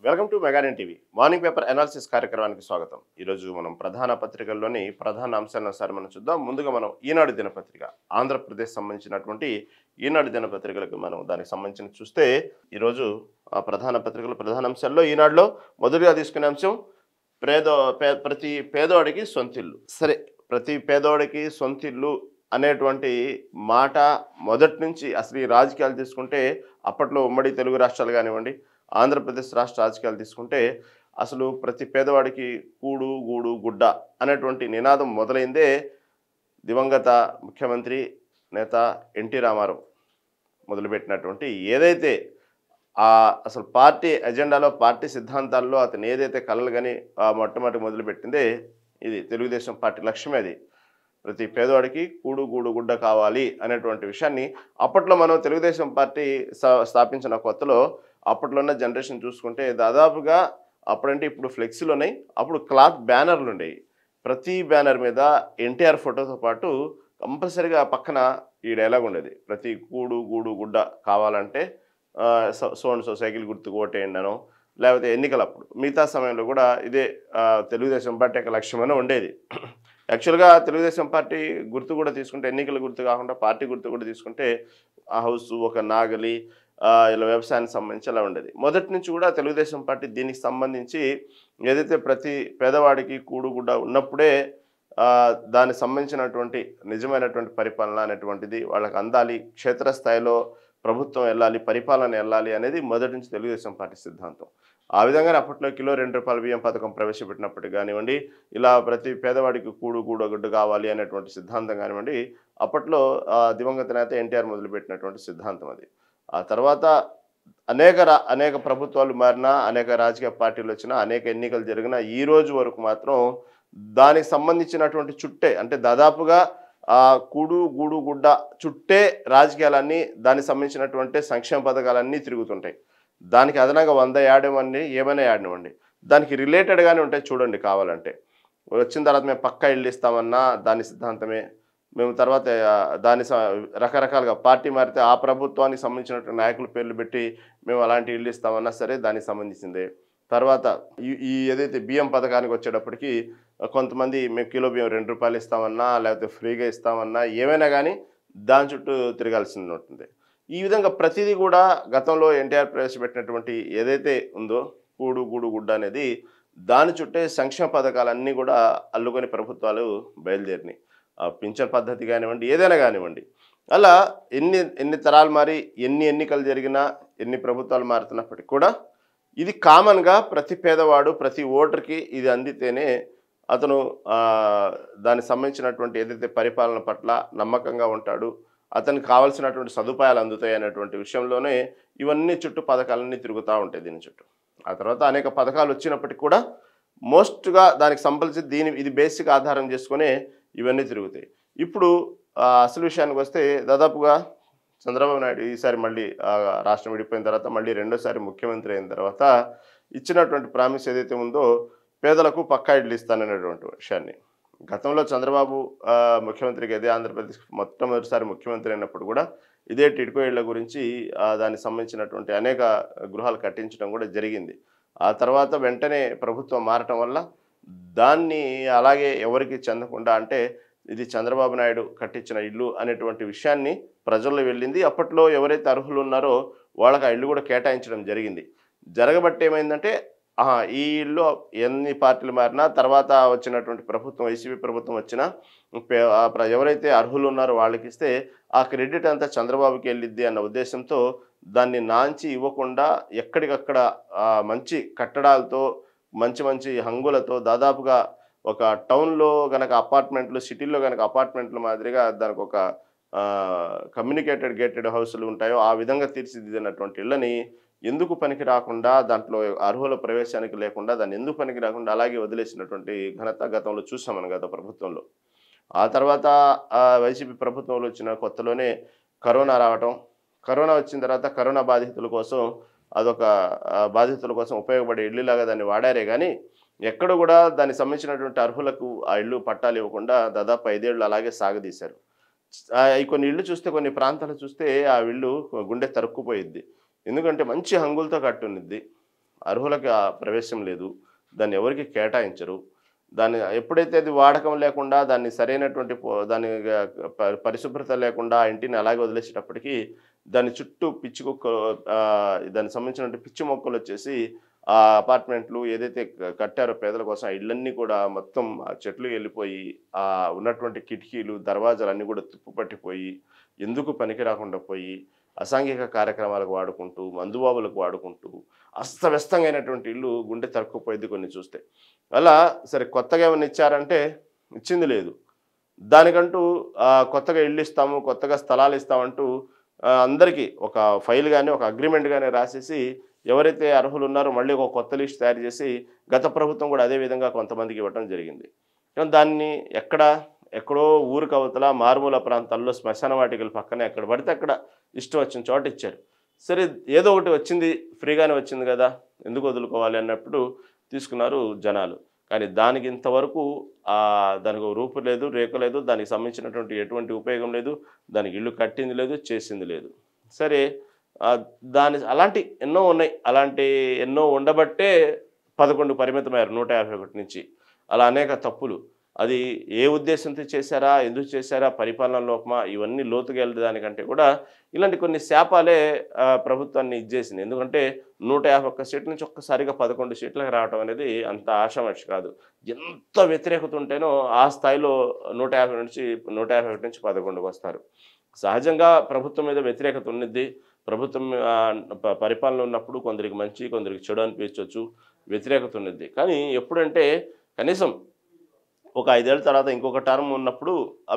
Welcome to మెగానెన్ TV morning paper analysis కార్యక్రమానికి స్వాగతం. ఈరోజు మనం ప్రధాన పత్రికల్లోని ప్రధాన అంశాలను ఒకసారి మనం చూద్దాం. ముందుగా మనం ఈనాడు దినపత్రిక, ఆంధ్రప్రదేశ్ సంబంధించినటువంటి ఈనాడు దినపత్రికలకు మనం దానికి సంబంధించిన చూస్తే ఈరోజు ఆ ప్రధాన పత్రికల ప్రధాన అంశాల్లో ఈనాడులో మొదటిగా తీసుకునే అంశం ప్రతి పేదవాడికి సొంతిల్లు. సరే, ప్రతి పేదవాడికి సొంతిల్లు అనేటువంటి మాట మొదటి నుంచి అసలు ఈ రాజకీయాలు తీసుకుంటే అప్పట్లో ఉమ్మడి తెలుగు రాష్ట్రాలు కానివ్వండి, ఆంధ్రప్రదేశ్ రాష్ట్ర రాజకీయాలు తీసుకుంటే అసలు ప్రతి పేదవాడికి కూడు గూడు గుడ్డ అనేటువంటి నినాదం మొదలైందే దివంగత ముఖ్యమంత్రి నేత ఎన్టీ రామారావు మొదలుపెట్టినటువంటి ఏదైతే అసలు పార్టీ ఎజెండాలో పార్టీ సిద్ధాంతాల్లో అతను ఏదైతే కలలు కానీ మొట్టమొదటి మొదలుపెట్టిందే ఇది తెలుగుదేశం పార్టీ లక్ష్యమే. అది ప్రతి పేదవాడికి కూడు గూడు గుడ్డ కావాలి అనేటువంటి విషయాన్ని అప్పట్లో మనం తెలుగుదేశం పార్టీ స్థాపించిన కొత్తలో అప్పట్లో ఉన్న జనరేషన్ చూసుకుంటే దాదాపుగా అప్పుడంటే ఇప్పుడు ఫ్లెక్సీలు ఉన్నాయి, అప్పుడు క్లాత్ బ్యానర్లు ఉండేవి. ప్రతి బ్యానర్ మీద ఎన్టీఆర్ ఫోటోతో పాటు కంపల్సరీగా పక్కన ఈ డైలాగ్ ఉండేది, ప్రతి కూడు గూడు గుడ్డ కావాలంటే సో సైకిల్ గుర్తుకు ఓటేయండి అనో, లేకపోతే ఎన్నికలప్పుడు మిగతా సమయంలో కూడా ఇదే తెలుగుదేశం పార్టీ యొక్క లక్ష్యమని ఉండేది. యాక్చువల్గా తెలుగుదేశం పార్టీ గుర్తు కూడా తీసుకుంటే, ఎన్నికల గుర్తు కాకుండా పార్టీ గుర్తు కూడా తీసుకుంటే ఆ హౌస్, ఒక నాగలి, ఇలా వ్యవసాయానికి సంబంధించి అలా ఉండేది. మొదటి నుంచి కూడా తెలుగుదేశం పార్టీ దీనికి సంబంధించి ఏదైతే ప్రతి పేదవాడికి కూడుగుడ్డ ఉన్నప్పుడే దానికి సంబంధించినటువంటి నిజమైనటువంటి పరిపాలన అనేటువంటిది వాళ్ళకి అందాలి, క్షేత్రస్థాయిలో ప్రభుత్వం వెళ్ళాలి, పరిపాలన వెళ్ళాలి అనేది మొదటి నుంచి తెలుగుదేశం పార్టీ సిద్ధాంతం. ఆ విధంగానే అప్పట్లో కిలో ₹2 బియ్యం పథకం ప్రవేశపెట్టినప్పటికీ కానివ్వండి, ఇలా ప్రతి పేదవాడికి కూడు గూడగుడ్డు కావాలి అనేటువంటి సిద్ధాంతం కానివ్వండి, అప్పట్లో దివంగత నేత ఎన్టీఆర్ మొదలుపెట్టినటువంటి సిద్ధాంతం అది. ఆ తర్వాత అనేక ప్రభుత్వాలు మారినా, అనేక రాజకీయ పార్టీలు వచ్చినా, అనేక ఎన్నికలు జరిగినా ఈ రోజు వరకు మాత్రం దానికి సంబంధించినటువంటి చుట్టే, అంటే దాదాపుగా కూడు గూడు గుడ్డ చుట్టే రాజకీయాలన్నీ, దానికి సంబంధించినటువంటి సంక్షేమ పథకాలన్నీ తిరుగుతుంటాయి. దానికి అదనంగా 100 యాడనివ్వండి, ఏమైనా యాడనివ్వండి, దానికి రిలేటెడ్గానే ఉంటాయి. చూడండి, కావాలంటే వచ్చిన తర్వాత మేము పక్కా ఇల్లు ఇస్తామన్నా దాని సిద్ధాంతమే. మేము తర్వాత రకరకాలుగా పార్టీ మారితే ఆ ప్రభుత్వానికి సంబంధించినటువంటి నాయకుల పేర్లు పెట్టి మేము అలాంటి ఇల్లు ఇస్తామన్నా సరే దానికి సంబంధించిందే. తర్వాత ఈ ఏదైతే బియ్యం పథకానికి వచ్చేటప్పటికి కొంతమంది మేము కిలో బియ్యం ₹2 ఇస్తామన్నా, లేకపోతే ఫ్రీగా ఇస్తామన్నా, ఏమైనా కానీ దాని చుట్టూ తిరగాల్సింది ఉంటుంది. ఈ విధంగా ప్రతిదీ కూడా గతంలో ఎన్టీఆర్ ప్రవేశపెట్టినటువంటి ఏదైతే ఉందో కూడు గూడు గుడ్డ అనేది, దాని చుట్టే సంక్షేమ పథకాలన్నీ కూడా అల్లుకొని ప్రభుత్వాలు బయలుదేరినాయి. పింఛన్ పద్ధతి కానివ్వండి, ఏదైనా కానివ్వండి, అలా ఎన్ని తరాలు మారి, ఎన్ని ఎన్నికలు జరిగినా, ఎన్ని ప్రభుత్వాలు మారుతున్నప్పటికీ కూడా ఇది కామన్గా ప్రతి పేదవాడు, ప్రతి ఓటర్కి ఇది అందితేనే అతను దానికి సంబంధించినటువంటి ఏదైతే పరిపాలన పట్ల నమ్మకంగా ఉంటాడు, అతనికి కావాల్సినటువంటి సదుపాయాలు అందుతాయి అనేటువంటి విషయంలోనే ఇవన్నీ చుట్టూ పథకాలన్నీ తిరుగుతూ ఉంటాయి దీని చుట్టూ. ఆ తర్వాత అనేక పథకాలు వచ్చినప్పటికీ కూడా మోస్ట్గా దానికి సంబంధించి ఇది బేసిక్ ఆధారం చేసుకునే ఇవన్నీ తిరుగుతాయి. ఇప్పుడు అసలు విషయానికి వస్తే దాదాపుగా చంద్రబాబు నాయుడు ఈసారి మళ్ళీ రాష్ట్రం విడిపోయిన తర్వాత మళ్ళీ రెండోసారి ముఖ్యమంత్రి అయిన తర్వాత ఇచ్చినటువంటి ప్రామిస్ ఏదైతే ఉందో, పేదలకు పక్కా ఇళ్ళు ఇస్తాననేటువంటి విషయాన్ని గతంలో చంద్రబాబు ముఖ్యమంత్రికి, అదే ఆంధ్రప్రదేశ్ మొట్టమొదటిసారి ముఖ్యమంత్రి అయినప్పుడు కూడా ఇదే టిడ్కో ఇళ్ల గురించి దానికి సంబంధించినటువంటి అనేక గృహాలు కట్టించడం కూడా జరిగింది. ఆ తర్వాత వెంటనే ప్రభుత్వం మారటం వల్ల దాన్ని అలాగే ఎవరికి చెందకుండా, అంటే ఇది చంద్రబాబు నాయుడు కట్టించిన ఇల్లు అనేటువంటి విషయాన్ని ప్రజల్లో వెళ్ళింది. అప్పట్లో ఎవరైతే అర్హులు ఉన్నారో వాళ్ళకి ఆ ఇల్లు కూడా కేటాయించడం జరిగింది. జరగబట్టి ఏమైందంటే ఈ ఇల్లు ఎన్ని పార్టీలు మారినా, తర్వాత వచ్చినటువంటి ప్రభుత్వం, వైసీపీ ప్రభుత్వం వచ్చినా ఎవరైతే అర్హులు ఉన్నారో వాళ్ళకి ఇస్తే ఆ క్రెడిట్ అంతా చంద్రబాబుకి వెళ్ళిద్ది అన్న ఉద్దేశంతో దాన్ని నాంచి ఇవ్వకుండా ఎక్కడికక్కడ మంచి కట్టడాలతో, మంచి హంగులతో, దాదాపుగా ఒక టౌన్లో కనుక అపార్ట్మెంట్లు, సిటీల్లో కనుక అపార్ట్మెంట్లు మాదిరిగా దానికి ఒక కమ్యూనికేటెడ్ గేటెడ్ హౌస్లు ఉంటాయో ఆ విధంగా తీర్చిదిద్దినటువంటి ఇళ్ళని ఎందుకు పనికి రాకుండా, దాంట్లో అర్హుల ప్రవేశానికి లేకుండా దాన్ని ఎందుకు పనికి రాకుండా అలాగే వదిలేసినటువంటి ఘనత గతంలో చూసాం మనం గత ప్రభుత్వంలో. ఆ తర్వాత వైసీపీ ప్రభుత్వంలో వచ్చిన కొత్తలోనే కరోనా రావటం, కరోనా వచ్చిన తర్వాత కరోనా బాధితుల కోసం అదొక బాధితుల కోసం ఉపయోగపడే ఇల్లులాగా దాన్ని వాడారే కానీ ఎక్కడ కూడా దానికి సంబంధించినటువంటి అర్హులకు ఆ ఇల్లు పట్టాలు ఇవ్వకుండా దాదాపు 5 ఏళ్ళు అలాగే సాగదీశారు. కొన్ని ఇళ్ళు చూస్తే, కొన్ని ప్రాంతాలు చూస్తే ఆ ఇల్లు గుండె తరుక్కుపోయిద్ది. ఎందుకంటే మంచి హంగులతో కట్టునిద్ది. అర్హులకి ఆ ప్రవేశం లేదు, దాన్ని ఎవరికి కేటాయించరు. దాన్ని ఎప్పుడైతే అది వాడకం లేకుండా దాన్ని సరైనటువంటి దాని పరిశుభ్రత లేకుండా ఆ ఇంటిని అలాగే వదిలేసేటప్పటికి దాని చుట్టూ పిచ్చి కుక్కలు దానికి సంబంధించినటువంటి పిచ్చి మొక్కలు వచ్చేసి ఆ అపార్ట్మెంట్లు ఏదైతే కట్టారో పేదల కోసం ఆ ఇళ్ళన్నీ కూడా మొత్తం ఆ చెట్లు వెళ్ళిపోయి ఆ ఉన్నటువంటి కిటికీలు దర్వాజాలు అన్నీ కూడా తుప్పు పట్టిపోయి ఎందుకు పనికి రాకుండా పోయి అసాంఘిక కార్యక్రమాలకు వాడుకుంటూ మందుబాబులకు వాడుకుంటూ అస్తవ్యస్తంగా అయినటువంటి ఇల్లు గుండె తరుక్కుపోయింది కొన్ని చూస్తే. అలా సరే కొత్తగా ఏమైనా ఇచ్చారంటే ఇచ్చింది లేదు. దానికంటూ కొత్తగా ఇల్లు ఇస్తాము, కొత్తగా స్థలాలు ఇస్తామంటూ అందరికీ ఒక ఫైల్ గాని, ఒక అగ్రీమెంట్ గాని రాసేసి ఎవరైతే అర్హులు ఉన్నారో మళ్ళీ ఒక కొత్త లిస్ట్ తయారు చేసి గత ప్రభుత్వం కూడా అదే విధంగా కొంతమందికి ఇవ్వడం జరిగింది. కానీ దాన్ని ఎక్కడో ఊరికి అవతల మారుమూల ప్రాంతాల్లో శ్మశాన వాటికల పక్కనే ఎక్కడ పడితే అక్కడ ఇష్టం వచ్చిన చోట ఇచ్చారు. సరే ఏదో ఒకటి వచ్చింది, ఫ్రీగానే వచ్చింది కదా, ఎందుకు వదులుకోవాలి అన్నప్పుడు తీసుకున్నారు జనాలు. కానీ దానికి ఇంతవరకు దానికి రూపు లేదు, రేఖ లేదు, దానికి సంబంధించినటువంటి ఎటువంటి ఉపయోగం లేదు, దానికి ఇల్లు కట్టింది లేదు, చేసింది లేదు. సరే అలాంటి ఎన్నో ఉన్నాయి. అలాంటి ఎన్నో ఉండబట్టే 11 పరిమితమయ్యారు 151 నుంచి. అలా అనేక తప్పులు. అది ఏ ఉద్దేశంతో చేశారా, ఎందుకు చేశారా, పరిపాలన లోపమా, ఇవన్నీ లోతుగా వెళ్ళడానికంటే కూడా ఇలాంటి కొన్ని శాపాలే ప్రభుత్వాన్ని ఇచ్చేసింది. ఎందుకంటే 151 సీట్ల నుంచి ఒక్కసారిగా 11 సీట్లకు రావడం అనేది అంత ఆషామాషి కాదు. ఎంత వ్యతిరేకత ఉంటేనో ఆ స్థాయిలో 151 నుంచి 11కి వస్తారు. సహజంగా ప్రభుత్వం మీద వ్యతిరేకత ఉన్నది. ప్రభుత్వం పరిపాలన ఉన్నప్పుడు కొందరికి మంచి, కొందరికి చెడు అనిపించవచ్చు, వ్యతిరేకత ఉన్నది. కానీ ఎప్పుడంటే కనీసం ఒక 5 ఏళ్ల తర్వాత ఇంకొక టర్మ్ ఉన్నప్పుడు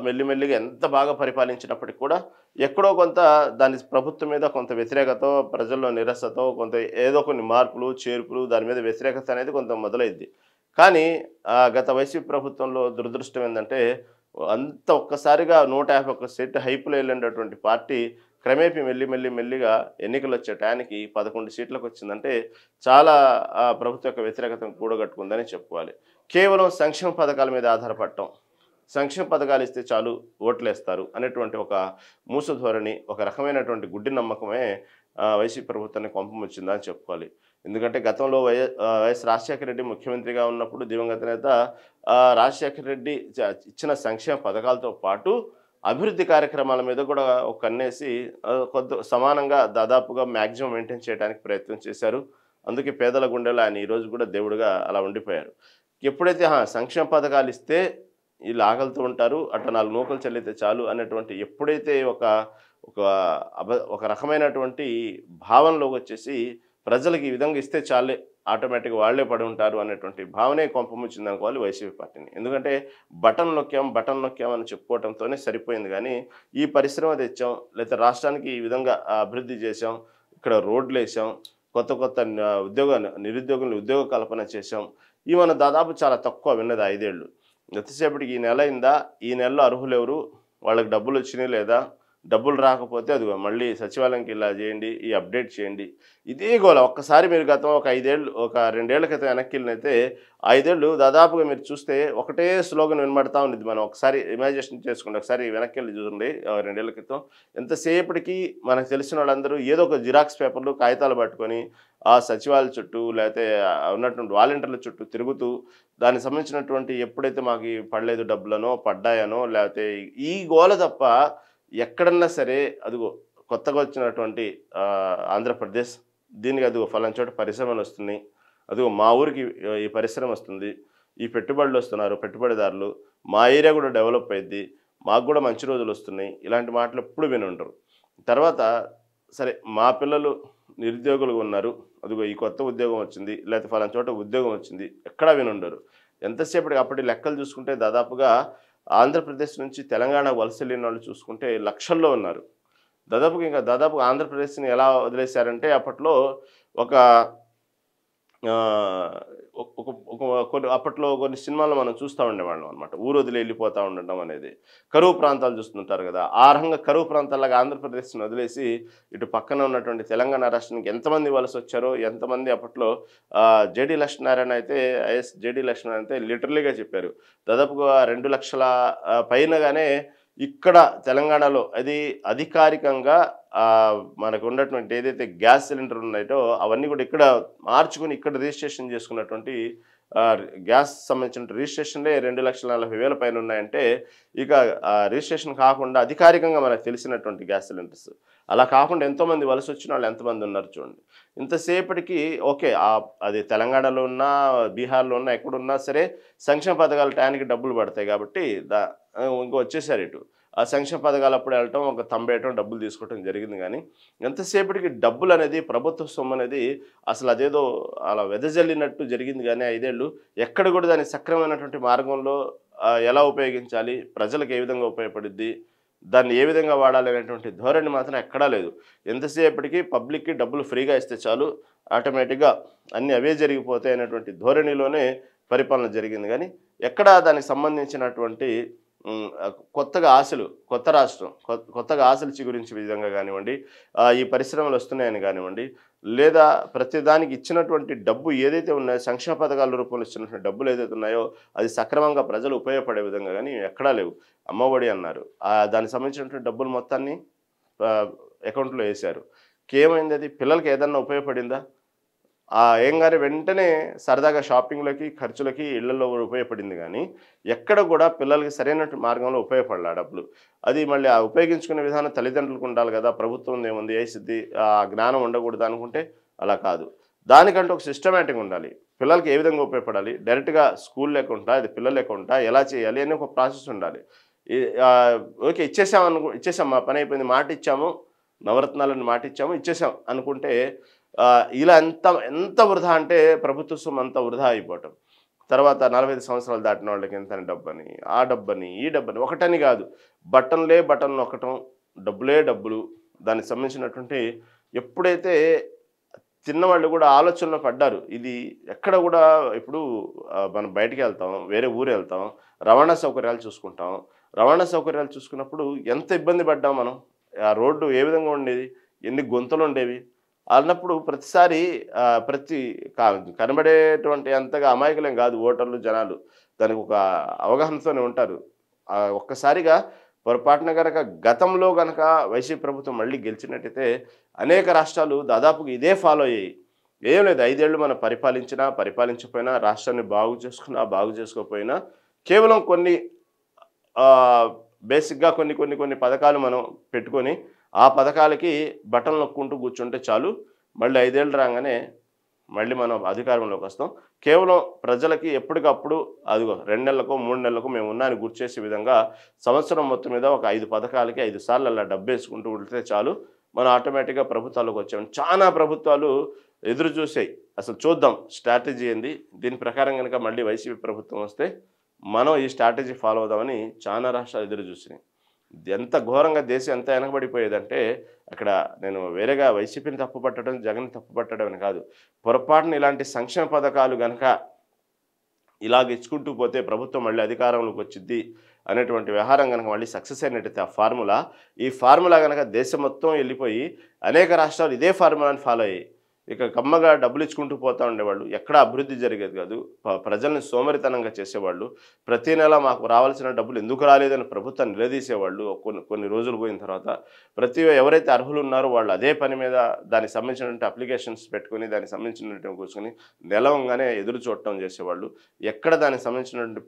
మెల్లిమెల్లిగా ఎంత బాగా పరిపాలించినప్పటికి కూడా ఎక్కడో కొంత దాని ప్రభుత్వం మీద కొంత వ్యతిరేకత, ప్రజల్లో నిరసతో కొంత ఏదో కొన్ని మార్పులు, చేర్పులు దాని మీద వ్యతిరేకత అనేది కొంత మొదలైద్ది. కానీ గత వైసీపీ ప్రభుత్వంలో దురదృష్టం ఏంటంటే అంత ఒక్కసారిగా 151 సీట్ హైపులో వెళ్ళినటువంటి పార్టీ క్రమేపీ మెల్లిగా ఎన్నికలు వచ్చే టయానికి 11 సీట్లకు వచ్చిందంటే చాలా ప్రభుత్వ యొక్క వ్యతిరేకతను కూడగట్టుకుందని చెప్పుకోవాలి. కేవలం సంక్షేమ పథకాల మీద ఆధారపడటం, సంక్షేమ పథకాలు ఇస్తే చాలు ఓట్లేస్తారు అనేటువంటి ఒక మూసు ధోరణి, ఒక రకమైనటువంటి గుడ్డి నమ్మకమే వైసీపీ ప్రభుత్వాన్ని కొంపముచ్చిందా అని చెప్పుకోవాలి. ఎందుకంటే గతంలో వైఎస్ రాజశేఖర రెడ్డి ముఖ్యమంత్రిగా ఉన్నప్పుడు దివంగత నేత రాజశేఖర రెడ్డి ఇచ్చిన సంక్షేమ పథకాలతో పాటు అభివృద్ధి కార్యక్రమాల మీద కూడా ఒక కన్నేసి కొంత సమానంగా దాదాపుగా మ్యాక్సిమం మెయింటైన్ చేయడానికి ప్రయత్నం చేశారు. అందుకే పేదల గుండెలో ఆయన ఈరోజు కూడా దేవుడిగా అలా ఉండిపోయారు. ఎప్పుడైతే సంక్షేమ పథకాలు ఇస్తే వీళ్ళు ఆకలితో ఉంటారు, అట్లా 4 నూకలు చల్లితే చాలు అనేటువంటి ఎప్పుడైతే ఒక రకమైనటువంటి భావనలోకి వచ్చేసి ప్రజలకు ఈ విధంగా ఇస్తే చాలే ఆటోమేటిక్గా వాళ్లే పడి ఉంటారు అనేటువంటి భావనే కొంపముచ్చింది అనుకోవాలి వైసీపీ పార్టీని. ఎందుకంటే బటన్ నొక్కాం అని చెప్పుకోవడంతోనే సరిపోయింది. కానీ ఈ పరిశ్రమ తెచ్చాం, లేకపోతే రాష్ట్రానికి ఈ విధంగా అభివృద్ధి చేసాం, ఇక్కడ రోడ్లు వేసాం, కొత్త నిరుద్యోగులను ఉద్యోగ కల్పన చేసాం, ఈ మనం దాదాపు చాలా తక్కువ విన్నది 5 ఏళ్ళు. ఎంతసేపటికి ఈ నెల అయిందా, ఈ నెలలో అర్హులు ఎవరు, వాళ్ళకి డబ్బులు వచ్చినాయి లేదా, డబ్బులు రాకపోతే అది మళ్ళీ సచివాలయంకి ఇలా చేయండి, ఈ అప్డేట్ చేయండి, ఇదే గోల. ఒక్కసారి మీరు గతం ఒక 5 ఏళ్ళు, ఒక 2 ఏళ్ల క్రితం వెనక్కి వెళ్ళినైతే 5 ఏళ్ళు దాదాపుగా మీరు చూస్తే ఒకటే స్లోగన్ వినబడతా ఉండేది. మనం ఒకసారి ఇమాజినేషన్ చేసుకోండి, ఒకసారి వెనక్కి వెళ్ళి చూడండి 2 ఏళ్ల క్రితం. ఎంతసేపటికి మనకు తెలిసిన వాళ్ళందరూ ఏదో ఒక జిరాక్స్ పేపర్లు, కాగితాలు పట్టుకొని ఆ సచివాలయం చుట్టూ లేకపోతే ఉన్నటువంటి వాలంటీర్ల చుట్టూ తిరుగుతూ దానికి సంబంధించినటువంటి ఎప్పుడైతే మాకు పడలేదు డబ్బులనో, పడ్డాయనో, లేకపోతే ఈ గోల తప్ప ఎక్కడన్నా సరే అదిగో కొత్తగా వచ్చినటువంటి ఆంధ్రప్రదేశ్, దీనికి అదిగో ఫలానా చోట పరిశ్రమలు వస్తున్నాయి, అదిగో మా ఊరికి ఈ పరిశ్రమ వస్తుంది, ఈ పెట్టుబడులు వస్తున్నారు, పెట్టుబడిదారులు, మా ఏరియా కూడా డెవలప్ అయ్యిద్ది, మాకు కూడా మంచి రోజులు వస్తున్నాయి, ఇలాంటి మాటలు ఎప్పుడు విని ఉంటారు. తర్వాత సరే మా పిల్లలు నిరుద్యోగులుగా ఉన్నారు, అదిగో ఈ కొత్త ఉద్యోగం వచ్చింది, లేకపోతే ఫలానా చోట ఉద్యోగం వచ్చింది, ఎక్కడా విని ఉండరు. ఎంతసేపటికి అప్పటి లెక్కలు చూసుకుంటే దాదాపుగా ఆంధ్రప్రదేశ్ నుంచి తెలంగాణ వలస వెళ్ళిన వాళ్ళు చూసుకుంటే లక్షల్లో ఉన్నారు. దాదాపుగా ఆంధ్రప్రదేశ్ని ఎలా వదిలేశారంటే అప్పట్లో అప్పట్లో కొన్ని సినిమాల్లో మనం చూస్తూ ఉండేవాళ్ళం అనమాట. ఊరు వదిలి వెళ్ళిపోతూ ఉండడం అనేది. కరువు ప్రాంతాలు చూస్తుంటారు కదా, ఆ రకంగా కరువు ప్రాంతాలాగా ఆంధ్రప్రదేశ్ని వదిలేసి ఇటు పక్కన ఉన్నటువంటి తెలంగాణ రాష్ట్రానికి ఎంతమంది వలస వచ్చారో, ఎంతమంది అప్పట్లో జేడీ లక్ష్మీనారాయణ అయితే లిటరలీగా చెప్పారు, దాదాపుగా 2 లక్షల పైనగానే ఇక్కడ తెలంగాణలో అది అధికారికంగా మనకు ఉన్నటువంటి ఏదైతే గ్యాస్ సిలిండర్ ఉన్నాయో అవన్నీ కూడా ఇక్కడ మార్చుకుని ఇక్కడ రిజిస్ట్రేషన్ చేసుకున్నటువంటి గ్యాస్ సంబంధించిన రిజిస్ట్రేషన్లే 2,40,000 పైన ఉన్నాయంటే ఇక రిజిస్ట్రేషన్ కాకుండా అధికారికంగా మనకు తెలిసినటువంటి గ్యాస్ సిలిండర్స్ అలా కాకుండా ఎంతోమంది వలస వచ్చిన వాళ్ళు ఎంతమంది ఉన్నారు చూడండి. ఇంతసేపటికి ఓకే అది తెలంగాణలో ఉన్నా బీహార్లో ఉన్నా ఎక్కడున్నా సరే సంక్షేమ పథకాల టయానికి డబ్బులు పడతాయి కాబట్టి ఇంకో వచ్చేసారు ఇటు ఆ సంక్షేమ పథకాలు అప్పుడు వెళ్ళటం ఒక తంబేయటం డబ్బులు తీసుకోవటం జరిగింది. కానీ ఎంతసేపటికి డబ్బులు అనేది ప్రభుత్వ సొమ్ము అనేది అసలు అదేదో అలా వెదజల్లినట్టు జరిగింది. కానీ 5 ఏళ్ళు ఎక్కడ కూడా దాని సక్రమైనటువంటి మార్గంలో ఎలా ఉపయోగించాలి, ప్రజలకు ఏ విధంగా ఉపయోగపడుద్ది, దాన్ని ఏ విధంగా వాడాలి అనేటువంటి ధోరణి మాత్రం ఎక్కడా లేదు. ఎంతసేపటికి పబ్లిక్కి డబ్బులు ఫ్రీగా ఇస్తే చాలు ఆటోమేటిక్గా అన్నీ అవే జరిగిపోతాయి అనేటువంటి ధోరణిలోనే పరిపాలన జరిగింది. కానీ ఎక్కడా దానికి సంబంధించినటువంటి కొత్తగా ఆశలు, కొత్త రాష్ట్రం కొత్తగా ఆశలు చిగురించే విధంగా కానివ్వండి, ఈ పరిశ్రమలు వస్తున్నాయని కానివ్వండి, లేదా ప్రతిదానికి ఇచ్చినటువంటి డబ్బు ఏదైతే ఉన్నాయో సంక్షేమ పథకాల రూపంలో ఇచ్చినటువంటి డబ్బులు ఏదైతే ఉన్నాయో అది సక్రమంగా ప్రజలు ఉపయోగపడే విధంగా కానీ ఎక్కడా లేవు. అమ్మఒడి అన్నారు, దానికి సంబంధించినటువంటి డబ్బులు మొత్తాన్ని అకౌంట్లో వేశారు. ఏమైంది? అది పిల్లలకి ఏదన్నా ఉపయోగపడిందా? ఏం కానీ వెంటనే సరదాగా షాపింగ్లకి ఖర్చులకి ఇళ్లలో ఉపయోగపడింది. కానీ ఎక్కడ కూడా పిల్లలకి సరైన మార్గంలో ఉపయోగపడాలి డబ్బులు. అది మళ్ళీ ఉపయోగించుకునే విధానం తల్లిదండ్రులకు ఉండాలి కదా. ప్రభుత్వం ఏముంది ఏ సిద్ధి జ్ఞానం ఉండకూడదు అనుకుంటే అలా కాదు. దానికంటే ఒక సిస్టమేటిక్ ఉండాలి. పిల్లలకి ఏ విధంగా ఉపయోగపడాలి, డైరెక్ట్గా స్కూల్ లేకుండా అది పిల్లలు లేకుండా ఎలా చేయాలి అని ఒక ప్రాసెస్ ఉండాలి. ఓకే ఇచ్చేసాం మా పని అయిపోయింది, మాట ఇచ్చాము, నవరత్నాలను మాట ఇచ్చాము, ఇచ్చేసాం అనుకుంటే ఇలా ఎంత వృధా అంటే ప్రభుత్వ సొమ్ము అంత వృధా అయిపోవటం. తర్వాత 45 సంవత్సరాలు దాటిన వాళ్ళకి ఎంత డబ్బని, ఆ డబ్బని, ఈ డబ్బని, ఒకటని కాదు బటన్లు నొక్కటం, డబ్బులే డబ్బులు. దానికి సంబంధించినటువంటి ఎప్పుడైతే తిన్నవాళ్ళు కూడా ఆలోచనలో పడ్డారు. ఇది ఎక్కడ కూడా ఇప్పుడు మనం బయటికి వెళ్తాం, వేరే ఊరు వెళ్తాం, రవాణా సౌకర్యాలు చూసుకుంటాం. రవాణా సౌకర్యాలు చూసుకున్నప్పుడు ఎంత ఇబ్బంది పడ్డాం మనం. ఆ రోడ్డు ఏ విధంగా ఉండేది, ఎన్ని గుంతలు ఉండేవి అన్నప్పుడు ప్రతిసారి కనబడేటువంటి అంతగా అమాయకులేం కాదు ఓటర్లు జనాలు, దానికి ఒక అవగాహనతోనే ఉంటారు. ఒక్కసారిగా పొరపాటున కనుక గతంలో కనుక వైసీపీ ప్రభుత్వం మళ్ళీ గెలిచినట్టయితే అనేక రాష్ట్రాలు దాదాపుగా ఇదే ఫాలో అయ్యాయి. ఏం లేదు, 5 ఏళ్ళు మనం పరిపాలించకపోయినా రాష్ట్రాన్ని బాగు చేసుకోకపోయినా కేవలం కొన్ని బేసిక్గా కొన్ని పథకాలు మనం పెట్టుకొని ఆ పథకాలకి బటన్ నొక్కుంటూ కూర్చుంటే చాలు, మళ్ళీ 5 ఏళ్ళు రాగానే మళ్ళీ మనం అధికారంలోకి వస్తాం. కేవలం ప్రజలకి ఎప్పటికప్పుడు అదిగో 2 నెలలకు 3 నెలలకు మేము ఉన్నాయని గుర్తు చేసే విధంగా సంవత్సరం మొత్తం మీద ఒక 5 పథకాలకి 5 సార్లు అలా డబ్బేసుకుంటూ ఉంటే చాలు, మనం ఆటోమేటిక్గా ప్రభుత్వాలకు వచ్చాము. చాలా ప్రభుత్వాలు ఎదురు చూసాయి, అసలు చూద్దాం స్ట్రాటజీ ఏంది, దీని ప్రకారం కనుక మళ్ళీ వైసీపీ ప్రభుత్వం వస్తే మనం ఈ స్ట్రాటజీ ఫాలో అవుదామని చాలా రాష్ట్రాలు ఎదురు చూసినాయి. ఎంత ఘోరంగా దేశం ఎంత వెనకబడిపోయేదంటే అక్కడ నేను వేరేగా వైసీపీని తప్పుపట్టడం, జగన్ తప్పుపట్టడం అని కాదు, పొరపాటున ఇలాంటి సంక్షేమ పథకాలు కనుక ఇలాగ ఇచ్చుకుంటూ పోతే ప్రభుత్వం మళ్ళీ అధికారంలోకి వచ్చింది అనేటువంటి వ్యవహారం కనుక మళ్ళీ సక్సెస్ అయినట్టయితే ఈ ఫార్ములా కనుక దేశం మొత్తం వెళ్ళిపోయి అనేక రాష్ట్రాలు ఇదే ఫార్ములాని ఫాలో అయ్యాయి. ఇక కమ్మగా డబ్బులు ఇచ్చుకుంటూ పోతూ ఉండేవాళ్ళు, ఎక్కడ అభివృద్ధి జరిగేది కాదు, ప్రజల్ని సోమరితనంగా చేసేవాళ్ళు, ప్రతి నెల మాకు రావాల్సిన డబ్బులు ఎందుకు రాలేదని ప్రభుత్వాన్ని నిలదీసేవాళ్ళు. కొన్ని రోజులు పోయిన తర్వాత ఎవరైతే అర్హులు ఉన్నారో వాళ్ళు అదే పని మీద దానికి సంబంధించినటువంటి అప్లికేషన్స్ పెట్టుకొని దానికి సంబంధించినటువంటి కూర్చొని నెలవంగానే ఎదురు చూడటం చేసేవాళ్ళు. ఎక్కడ దానికి సంబంధించినటువంటి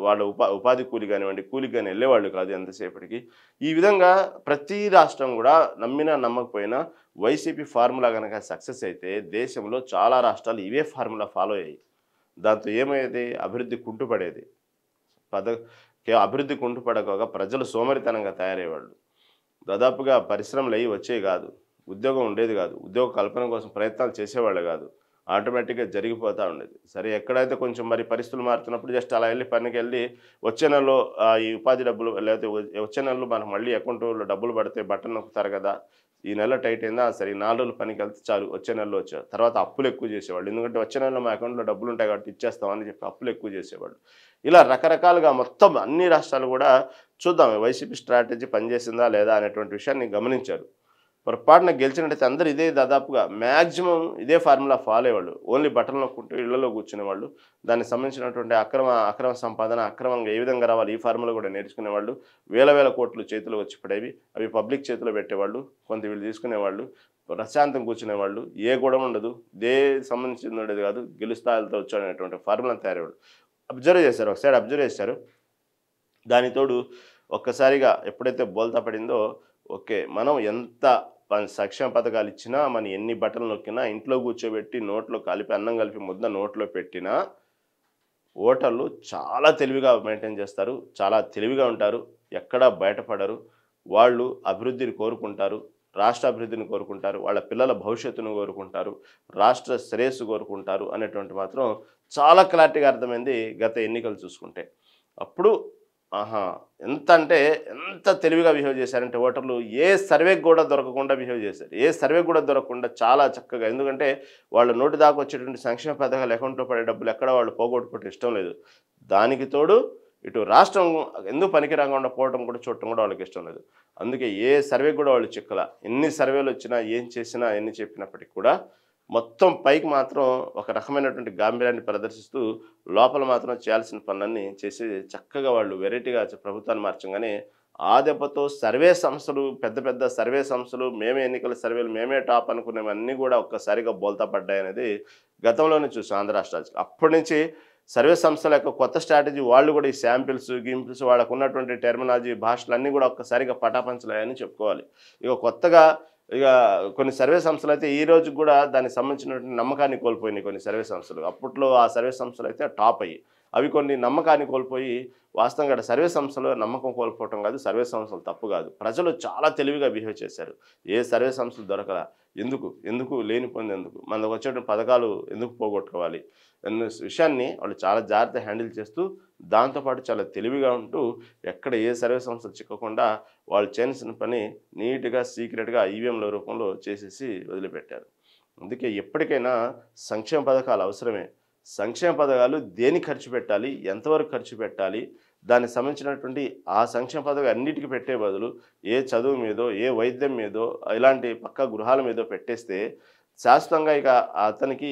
వాళ్ళ ఉపాధి కూలి కానివ్వండి, కూలికి కానీ వెళ్ళేవాళ్ళు కాదు ఎంతసేపటికి. ఈ విధంగా ప్రతి రాష్ట్రం కూడా నమ్మినా నమ్మకపోయినా వైసీపీ ఫార్ములా కనుక సక్సెస్ అయితే దేశంలో చాలా రాష్ట్రాలు ఇవే ఫార్ములా ఫాలో అయ్యాయి. దాంతో ఏమయ్యేది, అభివృద్ధి కుంటుపడేది. అభివృద్ధి కుంటుపడక ప్రజలు సోమరితనంగా తయారయ్యేవాళ్ళు. దాదాపుగా పరిశ్రమలు అయ్యి వచ్చేవి కాదు, ఉద్యోగం ఉండేది కాదు, ఉద్యోగ కల్పన కోసం ప్రయత్నాలు చేసేవాళ్ళు కాదు, ఆటోమేటిక్గా జరిగిపోతూ ఉండేది. సరే ఎక్కడైతే కొంచెం మరి పరిస్థితులు మారుతున్నప్పుడు జస్ట్ అలా వెళ్ళి పనికి వెళ్ళి వచ్చే నెలలో ఈ ఉపాధి డబ్బులు లేకపోతే వచ్చే నెలలో మనకు మళ్ళీ అకౌంట్లో డబ్బులు పడితే బటన్ నొక్కుతారు కదా, ఈ నెల టైట్ అయిందా సరే 4 రోజులు పనికి వెళ్తే చాలు వచ్చే నెలలో వచ్చారు. తర్వాత అప్పులు ఎక్కువ చేసేవాళ్ళు, ఎందుకంటే వచ్చే నెలలో మా అకౌంట్లో డబ్బులు ఉంటాయి కాబట్టి ఇచ్చేస్తామని చెప్పి అప్పులు ఎక్కువ చేసేవాళ్ళు. ఇలా రకరకాలుగా మొత్తం అన్ని రాష్ట్రాలు కూడా చూద్దాం వైసీపీ స్ట్రాటజీ పనిచేసిందా లేదా అనేటువంటి విషయాన్ని గమనించారు. పొరపాటున గెలిచినట్టయితే అందరూ ఇదే దాదాపుగా మ్యాక్సిమం ఇదే ఫార్ములా ఫాలో అయ్యేవాళ్ళు. ఓన్లీ బటన్ నొక్కుంటూ ఇళ్లలో కూర్చునేవాళ్ళు. దానికి సంబంధించినటువంటి అక్రమ సంపాదన అక్రమంగా ఏ విధంగా రావాలి ఈ ఫార్ములా కూడా నేర్చుకునేవాళ్ళు. వేల వేల కోట్లు చేతిలో వచ్చి పడేవి. అవి పబ్లిక్ చేతిలో పెట్టేవాళ్ళు. కొంత వీళ్ళు తీసుకునేవాళ్ళు. ప్రశాంతం కూర్చునేవాళ్ళు. ఏ గొడవ ఉండదు. ఇదే సంబంధించింది ఉండేది కాదు. గెలుస్తా వెళ్తా వచ్చాడనేటువంటి ఫార్ములాను తయారయ్యేవాడు. అబ్జర్వ్ చేశారు. ఒక సైడ్ అబ్జర్వ్ చేశారు. దానికి తోడు ఒక్కసారిగా ఎప్పుడైతే బోల్తా పడిందో ఓకే. మనం ఎంత సంక్షేమ పథకాలు ఇచ్చినా, మనం ఎన్ని బటన్లు నొక్కినా, ఇంట్లో కూర్చోబెట్టి నోట్లో కలిపి అన్నం కలిపి ముద్ద నోట్లో పెట్టినా ఓటర్లు చాలా తెలివిగా మెయింటైన్ చేస్తారు. చాలా తెలివిగా ఉంటారు. ఎక్కడా బయటపడరు. వాళ్ళు అభివృద్ధిని కోరుకుంటారు. రాష్ట్ర అభివృద్ధిని కోరుకుంటారు. వాళ్ళ పిల్లల భవిష్యత్తును కోరుకుంటారు. రాష్ట్ర శ్రేయస్సు కోరుకుంటారు అనేటువంటి మాత్రం చాలా క్లారిటీగా అర్థమైంది గత ఎన్నికలు చూసుకుంటే. అప్పుడు ఆహా! ఎంత తెలివిగా బిహేవ్ చేశారంటే ఓటర్లు ఏ సర్వేకి కూడా దొరకకుండా బిహేవ్ చేశారు. ఏ సర్వేకి కూడా దొరకకుండా చాలా చక్కగా ఎందుకంటే వాళ్ళ నోటి దాకా వచ్చేటువంటి సంక్షేమ పథకాలు అకౌంట్‌లో పడే డబ్బులు ఎక్కడ వాళ్ళు పోగొట్టుకోవడం ఇష్టం లేదు. దానికి తోడు ఇటు రాష్ట్రం ఎందుకు పనికి రాకుండా పోవడం కూడా చూడటం కూడా వాళ్ళకి ఇష్టం లేదు. అందుకే ఏ సర్వేకి కూడా వాళ్ళు చిక్కల. ఎన్ని సర్వేలు వచ్చినా, ఏం చేసినా, ఎన్ని చెప్పినప్పటికి కూడా మొత్తం పైకి మాత్రం ఒక రకమైనటువంటి గాంభీర్యాన్ని ప్రదర్శిస్తూ లోపల మాత్రం చేయాల్సిన పనులన్నీ చేసి చక్కగా వాళ్ళు వెరైటీగా ప్రభుత్వాన్ని మార్చంగానే ఆ దెబ్బతో సర్వే సంస్థలు పెద్ద పెద్ద సర్వే సంస్థలు మేమే ఎన్నికల సర్వేలు మేమే టాప్ అనుకునేవన్నీ కూడా ఒక్కసారిగా బోల్తా పడ్డాయనేది గతంలోనే చూసాం ఆంధ్ర రాష్ట్ర రాజకీయాలు. అప్పటి నుంచి సర్వే సంస్థల యొక్క కొత్త స్ట్రాటజీ వాళ్ళు కూడా ఈ శాంపిల్స్ గింపిల్స్ వాళ్ళకు ఉన్నటువంటి టెర్మినాలజీ భాషలన్నీ కూడా ఒక్కసారిగా పటాపంచలాయని చెప్పుకోవాలి. ఇక కొత్తగా ఇక కొన్ని సర్వే సంస్థలు అయితే ఈ రోజు కూడా దానికి సంబంధించినటువంటి నమ్మకాన్ని కోల్పోయినాయి కొన్ని సర్వే సంస్థలు. అప్పట్లో ఆ సర్వే సంస్థలు అయితే టాప్ అయ్యి అవి కొన్ని నమ్మకాన్ని కోల్పోయి వాస్తవంగా సర్వే సంస్థలు నమ్మకం కోల్పోవటం కాదు, సర్వే సంస్థలు తప్పు కాదు. ప్రజలు చాలా తెలివిగా బిహేవ్ చేశారు. ఏ సర్వే సంస్థలు దొరకలా. ఎందుకు లేనిపోయింది ఎందుకు మనకు వచ్చేటువంటి పథకాలు ఎందుకు పోగొట్టుకోవాలి అన్న విషయాన్ని వాళ్ళు చాలా జాగ్రత్తగా హ్యాండిల్ చేస్తూ దాంతోపాటు చాలా తెలివిగా ఉంటూ ఎక్కడ ఏ సర్వే సంస్థలు చిక్కకుండా వాళ్ళు చేయాల్సిన పని నీట్గా సీక్రెట్గా ఈవీఎంల రూపంలో చేసేసి వదిలిపెట్టారు. అందుకే ఎప్పటికైనా సంక్షేమ పథకాలు అవసరమే. సంక్షేమ పథకాలు దేనికి ఖర్చు పెట్టాలి, ఎంతవరకు ఖర్చు పెట్టాలి, దానికి సంబంధించినటువంటి ఆ సంక్షేమ పథకాలు అన్నిటికీ పెట్టే బదులు ఏ చదువు మీదో ఏ వైద్యం మీదో ఇలాంటి పక్కా గృహాల మీదో పెట్టేస్తే శాశ్వతంగా ఇక అతనికి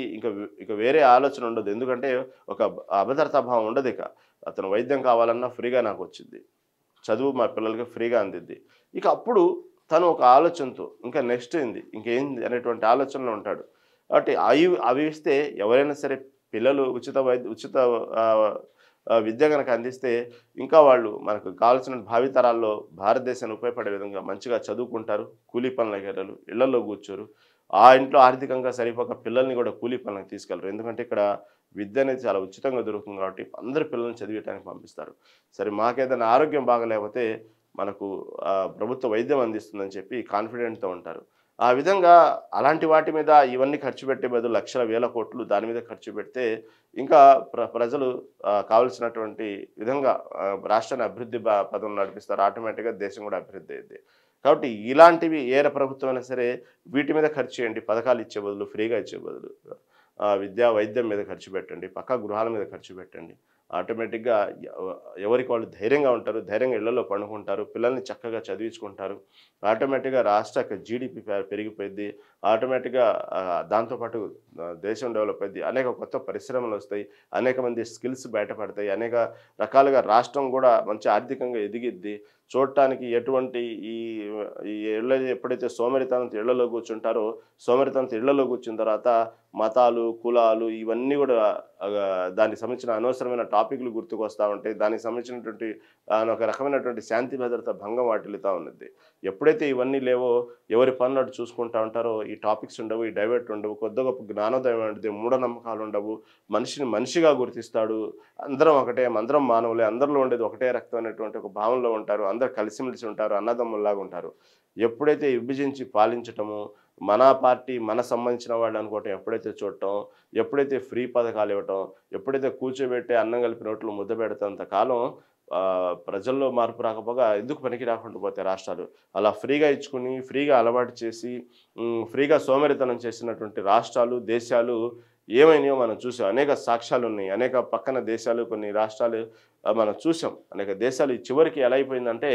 ఇక వేరే ఆలోచన ఉండదు. ఎందుకంటే ఒక అభద్రతా భావం ఉండదు. ఇక అతను వైద్యం కావాలన్నా ఫ్రీగా నాకు వచ్చింది, చదువు మా పిల్లలకి ఫ్రీగా అందిద్ది. ఇక అప్పుడు తను ఒక ఆలోచనతో ఇంకా నెక్స్ట్ ఏంది ఇంకేంది అనేటువంటి ఆలోచనలో ఉంటాడు. కాబట్టి అవి ఇస్తే ఎవరైనా సరే పిల్లలు ఉచిత విద్య కనుక అందిస్తే ఇంకా వాళ్ళు మనకు కావాల్సిన భావితరాల్లో భారతదేశాన్ని ఉపయోగపడే విధంగా మంచిగా చదువుకుంటారు. కూలీ పనులకు వెళ్ళరు, ఇళ్లలో కూర్చోరు. ఆ ఇంట్లో ఆర్థికంగా సరిపోక పిల్లల్ని కూడా కూలీ పనులకు తీసుకెళ్ళరు. ఎందుకంటే ఇక్కడ విద్య అనేది చాలా ఉచితంగా దొరుకుతుంది కాబట్టి అందరు పిల్లల్ని చదివేయడానికి పంపిస్తారు. సరే మాకేదైనా ఆరోగ్యం బాగలేకపోతే మనకు ప్రభుత్వ వైద్యం అందిస్తుందని చెప్పి కాన్ఫిడెంట్తో ఉంటారు. ఆ విధంగా అలాంటి వాటి మీద ఇవన్నీ ఖర్చు పెట్టే బదులు లక్షల వేల కోట్లు దాని మీద ఖర్చు పెడితే ఇంకా ప్రజలు కావలసినటువంటి విధంగా రాష్ట్రాన్ని అభివృద్ధి పదం నడిపిస్తారు. ఆటోమేటిక్గా దేశం కూడా అభివృద్ధి అయ్యింది. కాబట్టి ఇలాంటివి ఏ ప్రభుత్వం అయినా సరే వీటి మీద ఖర్చు చేయండి. పథకాలు ఇచ్చే బదులు, ఫ్రీగా ఇచ్చే బదులు విద్యా వైద్యం మీద ఖర్చు పెట్టండి, పక్కా గృహాల మీద ఖర్చు పెట్టండి. ఆటోమేటిక్గా ఎవరికి వాళ్ళు ధైర్యంగా ఉంటారు, ధైర్యంగా ఇళ్లలో పండుకుంటారు, పిల్లల్ని చక్కగా చదివించుకుంటారు. ఆటోమేటిక్గా రాష్ట్ర జీడిపి పెరిగిపోయింది. ఆటోమేటిక్గా దాంతోపాటు దేశం డెవలప్ అయింది. అనేక కొత్త పరిశ్రమలు వస్తాయి, అనేక మంది స్కిల్స్ బయటపడతాయి, అనేక రకాలుగా రాష్ట్రం కూడా మంచి ఆర్థికంగా ఎదిగిద్ది. చూడటానికి ఎటువంటి ఈ ఇళ్ళ ఎప్పుడైతే సోమరితనంతో ఇళ్లలో కూర్చుంటారో సోమరితనంతో ఇళ్లలో కూర్చున్న తర్వాత మతాలు, కులాలు ఇవన్నీ కూడా దానికి సంబంధించిన అనవసరమైన టాపిక్లు గుర్తుకు వస్తూ ఉంటాయి. దానికి సంబంధించినటువంటి ఒక రకమైనటువంటి శాంతి భద్రత భంగం వాటిల్లుతూ ఉన్నది. ఎప్పుడైతే ఇవన్నీ లేవో ఎవరి పనులు అటు చూసుకుంటూ ఉంటారో ఈ టాపిక్స్ ఉండవు, ఈ డైవర్ట్ ఉండవు, కొద్ది గొప్ప జ్ఞానోదయం ఉంటుంది, మూఢనమ్మకాలు ఉండవు, మనిషిని మనిషిగా గుర్తిస్తాడు. అందరం ఒకటే, అందరం మానవులే, అందరిలో ఉండేది ఒకటే రక్తం అనేటువంటి ఒక భావనలో ఉంటారు. అందరు కలిసిమెలిసి ఉంటారు, అన్నదమ్ముల్లాగా ఉంటారు. ఎప్పుడైతే విభజించి పాలించటము, మన పార్టీ మన సంబంధించిన వాళ్ళు అనుకోవటం ఎప్పుడైతే చూడటం, ఎప్పుడైతే ఫ్రీ పథకాలు ఇవ్వటం, ఎప్పుడైతే కూర్చోబెట్టి అన్నం కలిపి నోట్లు ముద్ద పెడతంత కాలం ప్రజల్లో మార్పు రాకపోగా ఎందుకు పనికి రాకుండా పోతాయి రాష్ట్రాలు. అలా ఫ్రీగా ఇచ్చుకుని ఫ్రీగా అలవాటు చేసి ఫ్రీగా సోమరితనం చేసినటువంటి రాష్ట్రాలు, దేశాలు ఏమైనాయో మనం చూసాం. అనేక సాక్ష్యాలు ఉన్నాయి. అనేక పక్కన దేశాలు, కొన్ని రాష్ట్రాలు మనం చూసాం. అనేక దేశాలు చివరికి ఎలా అయిపోయిందంటే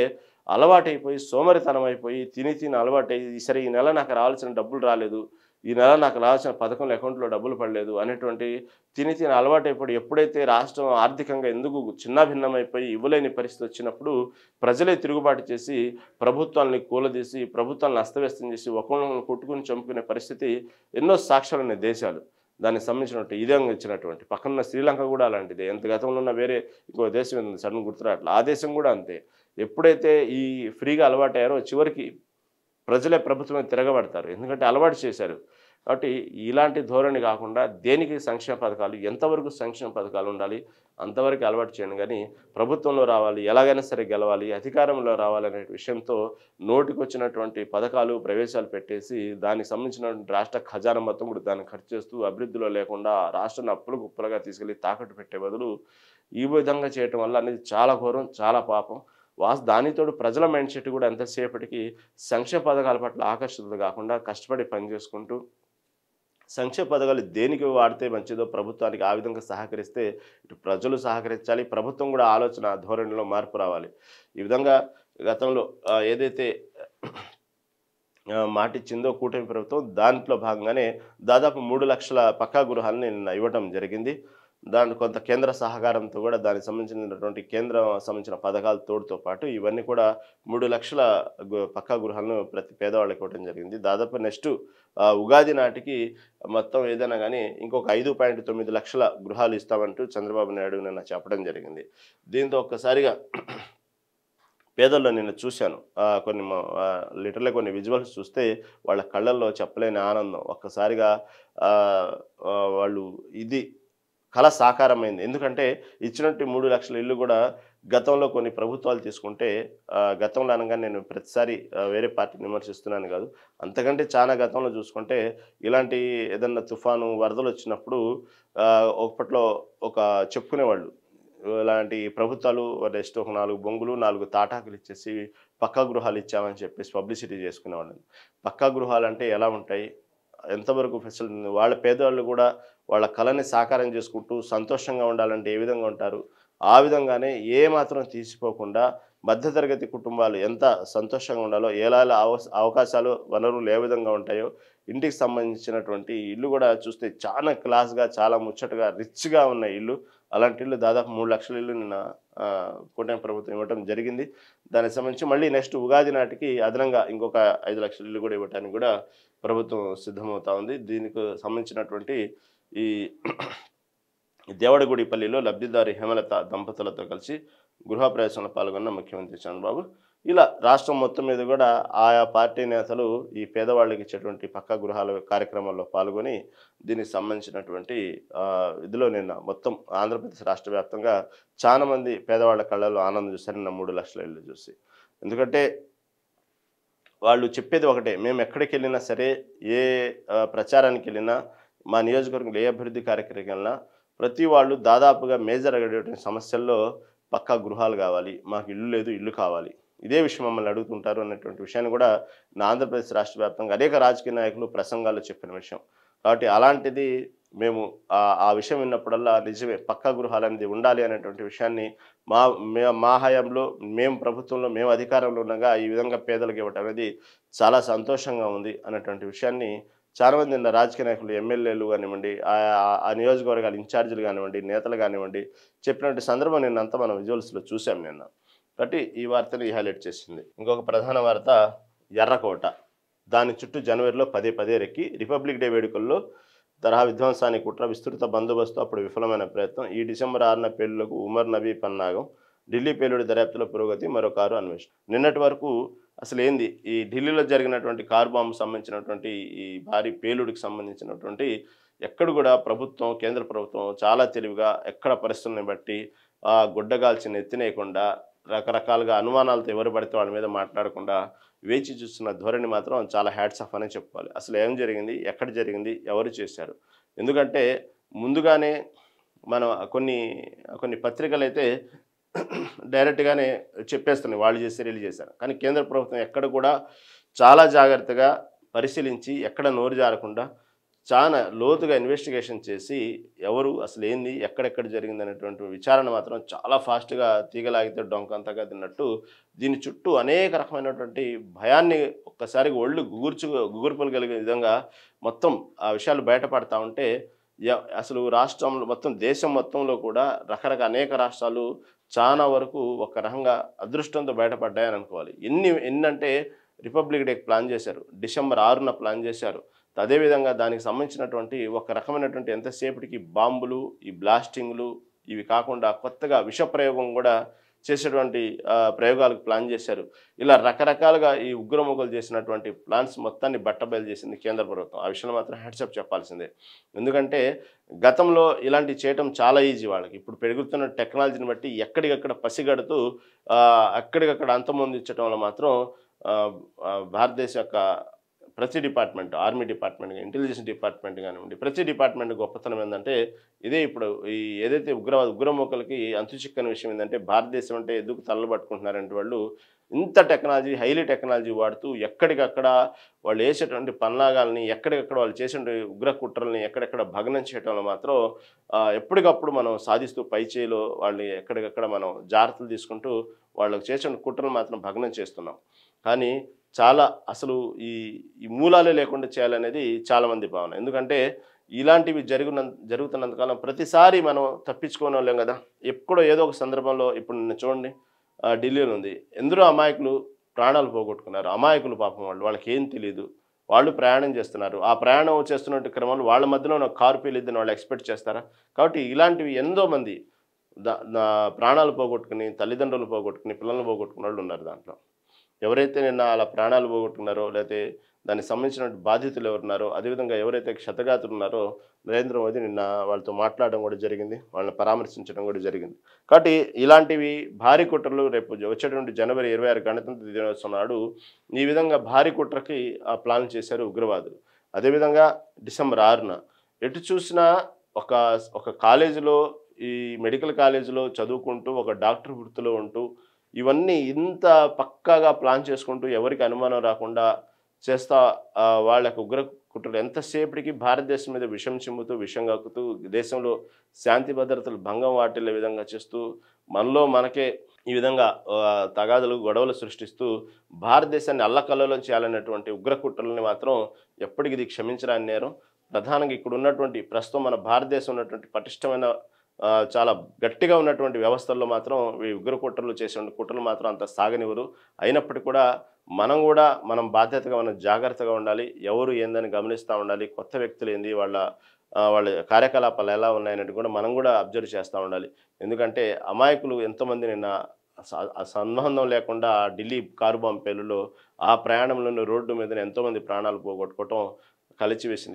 అలవాటైపోయి, సోమరితనం అయిపోయి, తిని తిని అలవాటయ్యి, సరే ఈ నెల నాకు రావాల్సిన డబ్బులు రాలేదు, ఈ నెల నాకు రావాల్సిన పథకంలో అకౌంట్‌లో డబ్బులు పడలేదు అనేటువంటి తిని తిని అలవాటైపోయి ఎప్పుడైతే రాష్ట్రం ఆర్థికంగా ఎందుకు చిన్నాభిన్నమైపోయి ఇవ్వలేని పరిస్థితి వచ్చినప్పుడు ప్రజలే తిరుగుబాటు చేసి ప్రభుత్వాల్ని కూలదీసి, ప్రభుత్వాలను అస్తవ్యస్తం చేసి ఒకళ్ళనొకళ్ళు కొట్టుకొని చంపుకునే పరిస్థితి ఎన్నో సాక్ష్యాలున్నాయి దేశాలు. దానికి సంబంధించినటువంటి ఇదంగా ఇచ్చినటువంటి పక్కనున్న శ్రీలంక కూడా అలాంటిదే. ఎంత గతంలో ఉన్న వేరే ఇంకో దేశం ఉంది సడెన్‌గా గుర్తురాట్లా. ఆ దేశం కూడా అంతే. ఎప్పుడైతే ఈ ఫ్రీగా అలవాటయ్యారో చివరికి ప్రజలే ప్రభుత్వం మీద తిరగబడతారు. ఎందుకంటే అలవాటు చేశారు. కాబట్టి ఇలాంటి ధోరణి కాకుండా దేనికి సంక్షేమ పథకాలు, ఎంతవరకు సంక్షేమ పథకాలు ఉండాలి అంతవరకు అలవాటు చేయండి గానీ, ప్రభుత్వంలో రావాలి, ఎలాగైనా సరే గెలవాలి, అధికారంలో రావాలనే విషయంతో నోటికొచ్చినటువంటి పథకాలు, ప్రవేశాలు పెట్టేసి దానికి సంబంధించినటువంటి రాష్ట్ర ఖజానా మొత్తం కూడా దాన్ని ఖర్చు చేస్తూ అభివృద్ధిలో లేకుండా రాష్ట్రాన్ని అప్పులు కుప్పలుగా తీసుకెళ్ళి తాకట్టు పెట్టే బదులు ఈ విధంగా చేయటం వల్ల అనేది చాలా ఘోరం, చాలా పాపం. దానితోడు ప్రజల మైండ్ సెట్ కూడా ఎంతసేపటికి సంక్షేమ పథకాల పట్ల ఆకర్షితులు కాకుండా కష్టపడి పని చేసుకుంటూ సంక్షేమ పథకాలు దేనికి వాడితే మంచిదో ప్రభుత్వానికి ఆ విధంగా సహకరిస్తే ఇటు ప్రజలు సహకరించాలి, ప్రభుత్వం కూడా ఆలోచన ధోరణిలో మార్పు రావాలి. ఈ విధంగా గతంలో ఏదైతే మాటిచ్చిందో కూటమి ప్రభుత్వం దాంట్లో భాగంగానే దాదాపు 3,00,000 పక్కా గృహాలని నిన్న ఇవ్వటం జరిగింది. దాని కొంత కేంద్ర సహకారంతో కూడా దానికి సంబంధించినటువంటి కేంద్రం సంబంధించిన పథకాల తోడుతో పాటు ఇవన్నీ కూడా 3,00,000 పక్కా గృహాలను ప్రతి పేదవాళ్ళకి ఇవ్వడం జరిగింది. దాదాపు నెక్స్ట్ ఉగాది నాటికి మొత్తం ఏదైనా కానీ ఇంకొక 5.9 లక్షల గృహాలు ఇస్తామంటూ చంద్రబాబు నాయుడు నిన్న చెప్పడం జరిగింది. దీంతో ఒక్కసారిగా పేదల్లో నిన్న చూశాను. లిటరల్‌గా కొన్ని విజువల్స్ చూస్తే వాళ్ళ కళ్ళల్లో చెప్పలేని ఆనందం. ఒక్కసారిగా వాళ్ళు ఇది కల సాకారమైంది. ఎందుకంటే ఇచ్చినట్టు 3,00,000 ఇల్లు కూడా గతంలో కొన్ని ప్రభుత్వాలు తీసుకుంటే గతంలో అనగానే నేను ప్రతిసారి వేరే పార్టీని విమర్శిస్తున్నాను కాదు. అంతకంటే చాలా గతంలో చూసుకుంటే ఇలాంటి ఏదన్నా తుఫాను, వరదలు వచ్చినప్పుడు అప్పట్లో చెప్పుకునేవాళ్ళు. ఇలాంటి ప్రభుత్వాలు నెక్స్ట్ ఒక 4 బొంగులు, 4 తాటాకులు ఇచ్చేసి పక్కా గృహాలు ఇచ్చామని చెప్పేసి పబ్లిసిటీ చేసుకునేవాళ్ళని. పక్కా గృహాలంటే ఎలా ఉంటాయి? ఎంతవరకు ఫెసిలిటీ వాళ్ళ పేదవాళ్ళు కూడా వాళ్ళ కళని సాకారం చేసుకుంటూ సంతోషంగా ఉండాలంటే ఏ విధంగా ఉంటారు? ఆ విధంగానే ఏ మాత్రం తీసిపోకుండా మధ్యతరగతి కుటుంబాలు ఎంత సంతోషంగా ఉండాలో, ఎలా అవకాశాలు, వనరులు ఏ విధంగా ఉంటాయో ఇంటికి సంబంధించినటువంటి ఇల్లు కూడా చూస్తే చాలా క్లాస్‌గా, చాలా ముచ్చటగా, రిచ్‌గా ఉన్న ఇల్లు. అలాంటి ఇల్లు దాదాపు 3,00,000 ఇల్లు నిన్న కూటమి ప్రభుత్వం ఇవ్వటం జరిగింది. దానికి సంబంధించి మళ్ళీ నెక్స్ట్ ఉగాది నాటికి అదనంగా ఇంకొక 5,00,000 ఇల్లు కూడా ఇవ్వటానికి కూడా ప్రభుత్వం సిద్ధమవుతా ఉంది. దీనికి సంబంధించినటువంటి ఈ దేవడగుడిపల్లిలో లబ్ధిదారి హేమలత దంపతులతో కలిసి గృహప్రవేశంలో పాల్గొన్న ముఖ్యమంత్రి చంద్రబాబు ఇలా రాష్ట్రం మొత్తం మీద కూడా ఆయా పార్టీ నేతలు ఈ పేదవాళ్ళకి ఇచ్చేటువంటి పక్కా గృహాల కార్యక్రమాల్లో పాల్గొని దీనికి సంబంధించినటువంటి ఇదిలో నిన్న మొత్తం ఆంధ్రప్రదేశ్ రాష్ట్ర వ్యాప్తంగా చాలామంది పేదవాళ్ళ కళ్ళల్లో ఆనందం చూశారు నిన్న 3,00,000 ఇళ్ళు చూసి. ఎందుకంటే వాళ్ళు చెప్పేది ఒకటే, మేము ఎక్కడికి వెళ్ళినా సరే, ఏ ప్రచారానికి వెళ్ళినా, మా నియోజకవర్గంలో ఏ అభివృద్ధి కార్యక్రమం వెళ్ళినా ప్రతి వాళ్ళు దాదాపుగా మేజర్ అడిగేటువంటి సమస్యల్లో పక్కా గృహాలు కావాలి, మాకు ఇల్లు లేదు, ఇల్లు కావాలి, ఇదే విషయం మమ్మల్ని అడుగుతుంటారు అన్నటువంటి విషయాన్ని కూడా నా ఆంధ్రప్రదేశ్ రాష్ట్ర వ్యాప్తంగా అనేక రాజకీయ నాయకులు ప్రసంగాల్లో చెప్పిన విషయం. కాబట్టి అలాంటిది మేము ఆ విషయం విన్నప్పుడల్లా నిజమే పక్కా గృహాలు అనేది ఉండాలి అనేటువంటి విషయాన్ని మా హయాంలో మేము ప్రభుత్వంలో మేము అధికారంలో ఉండగా ఈ విధంగా పేదలకు ఇవ్వటం అనేది చాలా సంతోషంగా ఉంది అన్నటువంటి విషయాన్ని చాలామంది నిన్న రాజకీయ నాయకులు, ఎమ్మెల్యేలు కానివ్వండి, ఆ నియోజకవర్గాల ఇన్ఛార్జీలు కానివ్వండి, నేతలు కానివ్వండి చెప్పినటువంటి సందర్భం నిన్నంతా మనం విజువల్స్లో చూసాం నిన్న. కాబట్టి ఈ వార్తని హైలైట్ చేసింది. ఇంకొక ప్రధాన వార్త ఎర్రకోట. దాని చుట్టూ జనవరిలో పదే రెక్కి రిపబ్లిక్ డే వేడుకల్లో తరహా విధ్వంసానికి కుట్ర, విస్తృత బందోబస్తు, అప్పుడు విఫలమైన ప్రయత్నం. ఈ డిసెంబర్ 6న పేలుళ్లకు ఉమర్ నబీ పన్నాగం. ఢిల్లీ పేలుడు దర్యాప్తులో పురోగతి, మరో కారు అన్వేషణ. నిన్నటి వరకు అసలు ఏంది ఈ ఢిల్లీలో జరిగినటువంటి కారు బాంబు సంబంధించినటువంటి ఈ భారీ పేలుడికి సంబంధించినటువంటి ఎక్కడ కూడా ప్రభుత్వం, కేంద్ర ప్రభుత్వం చాలా తెలివిగా ఎక్కడ పరిస్థితులను బట్టి గుడ్డగాల్చిన ఎత్తినేయకుండా రకరకాలుగా అనుమానాలతో ఎవరు పడితే వాళ్ళ మీద మాట్లాడకుండా వేచి చూస్తున్న ధోరణి మాత్రం చాలా హ్యాట్స్ ఆఫ్ అనే చెప్పుకోవాలి. అసలు ఏం జరిగింది, ఎక్కడ జరిగింది, ఎవరు చేశారు? ఎందుకంటే ముందుగానే మనం కొన్ని పత్రికలు అయితే డైరెక్ట్గానే చెప్పేస్తున్నాయి వాళ్ళు చేశారు, వీళ్ళు చేశారు. కానీ కేంద్ర ప్రభుత్వం ఎక్కడ కూడా చాలా జాగ్రత్తగా పరిశీలించి ఎక్కడ నోరు జారకుండా చాలా లోతుగా ఇన్వెస్టిగేషన్ చేసి ఎవరు అసలు ఏంది ఎక్కడెక్కడ జరిగింది అనేటువంటి విచారణ మాత్రం చాలా ఫాస్ట్గా తీగలాగితే డొంకంతగా తిన్నట్టు దీని చుట్టూ అనేక రకమైనటువంటి భయాన్ని ఒక్కసారిగా ఒళ్ళు గుగుర్పులు కలిగే విధంగా మొత్తం ఆ విషయాలు బయటపడతా ఉంటే అసలు రాష్ట్రంలో మొత్తం దేశం మొత్తంలో కూడా అనేక రాష్ట్రాలు చాలా వరకు ఒక రకంగా అదృష్టంతో బయటపడ్డాయని అనుకోవాలి. ఎన్నంటే రిపబ్లిక్ డేకి ప్లాన్ చేశారు, డిసెంబర్ 6న ప్లాన్ చేశారు. అదేవిధంగా దానికి సంబంధించినటువంటి ఒక రకమైనటువంటి ఎంతసేపటికి బాంబులు, ఈ బ్లాస్టింగ్లు ఇవి కాకుండా కొత్తగా విష ప్రయోగం కూడా చేసేటువంటి ప్రయోగాలకు ప్లాన్ చేశారు. ఇలా రకరకాలుగా ఈ ఉగ్రముఖులు చేసినటువంటి ప్లాన్స్ మొత్తాన్ని బట్టబయలు చేసింది కేంద్ర ప్రభుత్వం. ఆ విషయంలో మాత్రం హ్యాట్సప్ చెప్పాల్సిందే. ఎందుకంటే గతంలో ఇలాంటివి చేయటం చాలా ఈజీ వాళ్ళకి. ఇప్పుడు పెరుగుతున్న టెక్నాలజీని బట్టి ఎక్కడికక్కడ పసిగడుతూ అక్కడికక్కడ అంతమొందించడంలో మాత్రం భారతదేశ యొక్క ప్రతి department, army department, intelligence department కానివ్వండి, ప్రతి డిపార్ట్మెంట్ గొప్పతనం ఏంటంటే ఇదే. ఇప్పుడు ఈ ఏదైతే ఉగ్రముఖులకి అంతుచిక్కని విషయం ఏంటంటే భారతదేశం అంటే ఎందుకు తల్లబట్టుకుంటున్నారంటే వాళ్ళు ఇంత టెక్నాలజీ, హైలీ టెక్నాలజీ వాడుతూ ఎక్కడికక్కడ వాళ్ళు వేసేటువంటి పన్నాగాల్ని, ఎక్కడికక్కడ వాళ్ళు చేసే ఉగ్ర కుట్రల్ని ఎక్కడెక్కడ భగ్నం చేయడంలో మాత్రం ఎప్పటికప్పుడు మనం సాధిస్తూ పైచేయిలో వాళ్ళని ఎక్కడికక్కడ మనం జాగ్రత్తలు తీసుకుంటూ వాళ్ళకి చేసిన కుట్రలు మాత్రం భగ్నం చేస్తున్నాం. కానీ చాలా అసలు ఈ ఈ మూలాలే లేకుండా చేయాలనేది చాలామంది భావన. ఎందుకంటే ఇలాంటివి జరుగుతున్నంతకాలం ప్రతిసారి మనం తప్పించుకోలేం కదా. ఎప్పుడో ఏదో ఒక సందర్భంలో ఇప్పుడు నిన్న చూడండి, ఢిల్లీలో ఉంది. ఎందరో అమాయకులు ప్రాణాలు పోగొట్టుకున్నారు. అమాయకులు పాపం వాళ్ళకి ఏం తెలియదు. వాళ్ళు ప్రయాణం చేస్తున్నారు. ఆ ప్రయాణం చేస్తున్నట్టు క్రమంలో వాళ్ళ మధ్యలో ఒక కారు పేలిద్దని వాళ్ళు ఎక్స్పెక్ట్ చేస్తారా? కాబట్టి ఇలాంటివి ఎంతో మంది ప్రాణాలు పోగొట్టుకుని, తల్లిదండ్రులు పోగొట్టుకుని, పిల్లలు పోగొట్టుకున్న వాళ్ళు ఉన్నారు దాంట్లో. ఎవరైతే నిన్న అలా ప్రాణాలు పోగొట్టుకున్నారో, లేకపోతే దానికి సంబంధించిన బాధితులు ఎవరున్నారో, అదేవిధంగా ఎవరైతే క్షతగాతులు ఉన్నారో నరేంద్ర మోదీ నిన్న వాళ్ళతో మాట్లాడడం కూడా జరిగింది, వాళ్ళని పరామర్శించడం కూడా జరిగింది. కాబట్టి ఇలాంటివి భారీ కుట్రలు రేపు వచ్చేటువంటి జనవరి 26 గణతంత్ర దినోత్సవం నాడు ఈ విధంగా భారీ కుట్రకి ప్లాన్ చేశారు ఉగ్రవాదులు. అదేవిధంగా డిసెంబర్ 6న ఎటు చూసినా ఒక ఒక కాలేజీలో, ఈ మెడికల్ కాలేజీలో చదువుకుంటూ ఒక డాక్టర్ వృత్తిలో ఉంటూ ఇవన్నీ ఇంత పక్కాగా ప్లాన్ చేసుకుంటూ ఎవరికి అనుమానం రాకుండా చేస్తా వాళ్ళకు ఉగ్ర కుట్రలు ఎంతసేపటికి భారతదేశం మీద విషం చిమ్ముతూ, విషం కక్కుతూ, దేశంలో శాంతి భద్రతలు భంగం వాటిల్లే విధంగా చేస్తూ, మనలో మనకే ఈ విధంగా తగాదులు, గొడవలు సృష్టిస్తూ భారతదేశాన్ని అల్లకల్లోలం చేయాలనేటువంటి ఉగ్ర కుట్రలని మాత్రం ఎప్పటికి ఇది క్షమించరాని నేరం. ప్రధానంగా ఇక్కడ ఉన్నటువంటి ప్రస్తుతం మన భారతదేశం ఉన్నటువంటి పటిష్టమైన చాలా గట్టిగా ఉన్నటువంటి వ్యవస్థల్లో మాత్రం ఈ ఉగ్ర కుట్రలు చేసే కుట్రలు మాత్రం అంత సాగనివ్వరు. అయినప్పటికీ కూడా మనం బాధ్యతగా మనం జాగ్రత్తగా ఉండాలి. ఎవరు ఏందని గమనిస్తూ ఉండాలి. కొత్త వ్యక్తులు ఏంది, వాళ్ళ కార్యకలాపాలు ఎలా ఉన్నాయనేది కూడా మనం కూడా అబ్జర్వ్ చేస్తూ ఉండాలి. ఎందుకంటే అమాయకులు ఎంతోమంది నిన్న సంబంధం లేకుండా ఢిల్లీ కారు బాంబు పేలులో ఆ ప్రయాణంలోని రోడ్డు మీద ఎంతోమంది ప్రాణాలు పోగొట్టుకోవటం కలిచివేసింది.